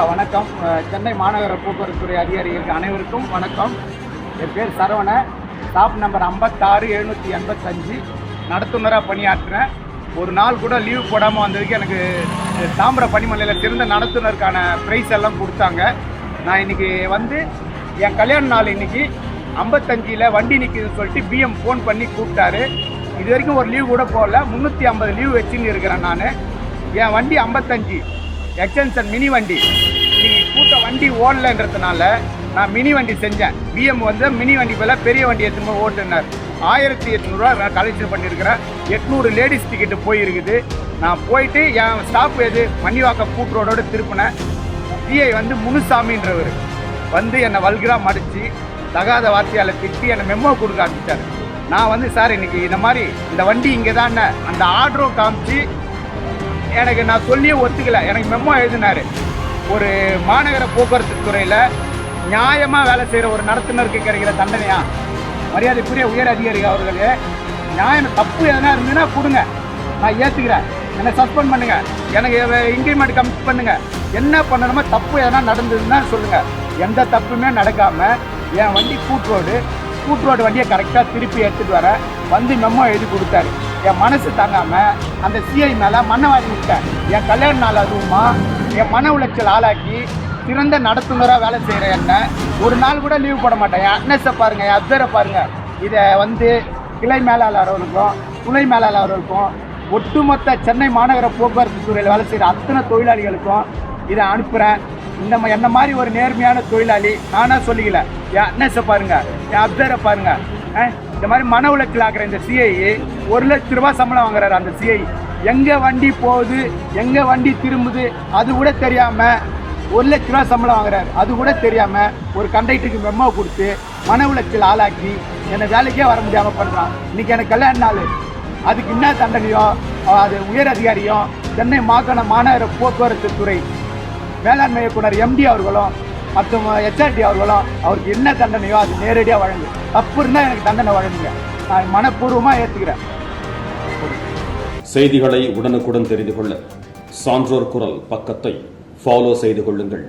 வணக்கம். சென்னை மாநகர போக்குவரத்துறை அதிகாரிகளுக்கு அனைவருக்கும் வணக்கம். என் பேர் சரவண. ஸ்டாப் நம்பர் 56,785 நடத்துனராக பணியாற்றுறேன். ஒரு நாள் கூட லீவு போடாமல் வந்ததுக்கு எனக்கு தாமிர பணிமனையில் சிறந்த நடத்துனருக்கான ப்ரைஸ் எல்லாம் கொடுத்தாங்க. நான் இன்றைக்கி என் கல்யாண நாள் இன்றைக்கி 55 வண்டி நிற்குதுன்னு சொல்லிட்டு பிஎம் ஃபோன் பண்ணி கூப்பிட்டாரு. இது வரைக்கும் ஒரு லீவு கூட போகல. 350 லீவு வச்சுன்னு இருக்கிறேன். நான் என் வண்டி 55 எக்ஸ்டென்ஷன் மினி வண்டி. நீங்கள் கூட்ட வண்டி ஓடலைன்றதுனால நான் மினி வண்டி செஞ்சேன். பிஎம் மினி வண்டி போல பெரிய வண்டி எடுத்துன்னு ஓட்டுனார். 1800 ரூபா நான் கலெக்ஷன் பண்ணியிருக்கிறேன். 800 லேடிஸ் டிக்கெட்டு போயிருக்குது. நான் போயிட்டு என் ஸ்டாப் மணிவாக்கம் கூட்டு ரோடோடு திருப்பினேன். சிஐ முனுசாமின்றவர் என்னை வல்கராக மடித்து தகாத வார்த்தையால் திட்டி என்னை மெமோ கொடுக்க ஆரம்பித்தார். நான் சார் இன்றைக்கி இந்த மாதிரி இந்த வண்டி இங்கே தான் அந்த ஆர்டரும் காமிச்சு எனக்கு நான் சொல்லியே ஒத்துக்கலை. எனக்கு மெமோ எழுதினார். ஒரு மாநகர போக்குவரத்து துறையில் நியாயமாக வேலை செய்கிற ஒரு நடத்துனருக்கு கிடைக்கிற தண்டனையா? மரியாதைக்குரிய உயர் அதிகாரி அவர்களே, நியாயம் தப்பு எதனா இருந்ததுன்னா கொடுங்க, நான் ஏற்றுக்கிறேன். என்னை சஸ்பெண்ட் பண்ணுங்கள், எனக்கு இன்க்ரிமெண்ட் கம்மி பண்ணுங்கள், என்ன பண்ணணுமோ தப்பு எதனா நடந்ததுன்னா சொல்லுங்கள். எந்த தப்புமே நடக்காமல் என் வண்டி கூட்டு ரோடு வண்டியை கரெக்டாக திருப்பி எடுத்துகிட்டு வர மெமோ எழுதி கொடுத்தாரு. என் மனசு தாங்காமல் அந்த சிஐ மேலே மண்ணை வாங்கி விட்டேன். என் கல்யாண நாள் அதுவுமா என் மன உளைச்சல் ஆளாக்கி சிறந்த நடத்துனராக வேலை செய்கிற என்ன ஒரு நாள் கூட லீவ் போட மாட்டேன். என் அட்னஸை பாருங்கள், என் அப்சரை பாருங்கள். இதை கிளை மேலாளர்களுக்கும் துணை மேலாளர்களுக்கும் ஒட்டுமொத்த சென்னை மாநகர போக்குவரத்து துறையில் வேலை செய்கிற அத்தனை தொழிலாளிகளுக்கும் இதை அனுப்புகிறேன். என்ன மாதிரி ஒரு நேர்மையான தொழிலாளி நானாக சொல்லிக்கல. என் அட்னஸை பாருங்கள், என் அப்சரை பாருங்கள். இந்த மாதிரி மன உளைச்சல் ஆகிற இந்த சிஐ 1 லட்ச ரூபா சம்பளம் வாங்குறாரு. அந்த சிஐ எங்கே வண்டி போகுது, எங்கே வண்டி திரும்புது அது கூட தெரியாமல் 1 லட்ச ரூபா சம்பளம் வாங்குறாரு. அது கூட தெரியாமல் ஒரு கண்டக்டருக்கு மெமோ கொடுத்து மன உளைச்சல் ஆளாக்கி என்னை வேலைக்கே வர முடியாமல் பண்ணுறான். இன்றைக்கி எனக்கு கல்யாண நாள். அதுக்கு என்ன தண்டனையோ அது உயர் அதிகாரியும் சென்னை மாநகர போக்குவரத்து துறை மேலாண்மை இயக்குனர் எம்டி அவர்களும் மற்றும் ஹெச்ஆர்டி அவர்களும் அவருக்கு என்ன தண்டனையோ அது நேரடியாக வழங்கு. தப்பு இருந்தால் எனக்கு தண்டனை வழங்குங்க, நான் மனப்பூர்வமாக ஏற்றுக்கிறேன். செய்திகளை உடனுக்குடன் தெரிந்து கொள்ள சான்றோர் குரல் பக்கத்தை ஃபாலோ செய்து கொள்ளுங்கள்.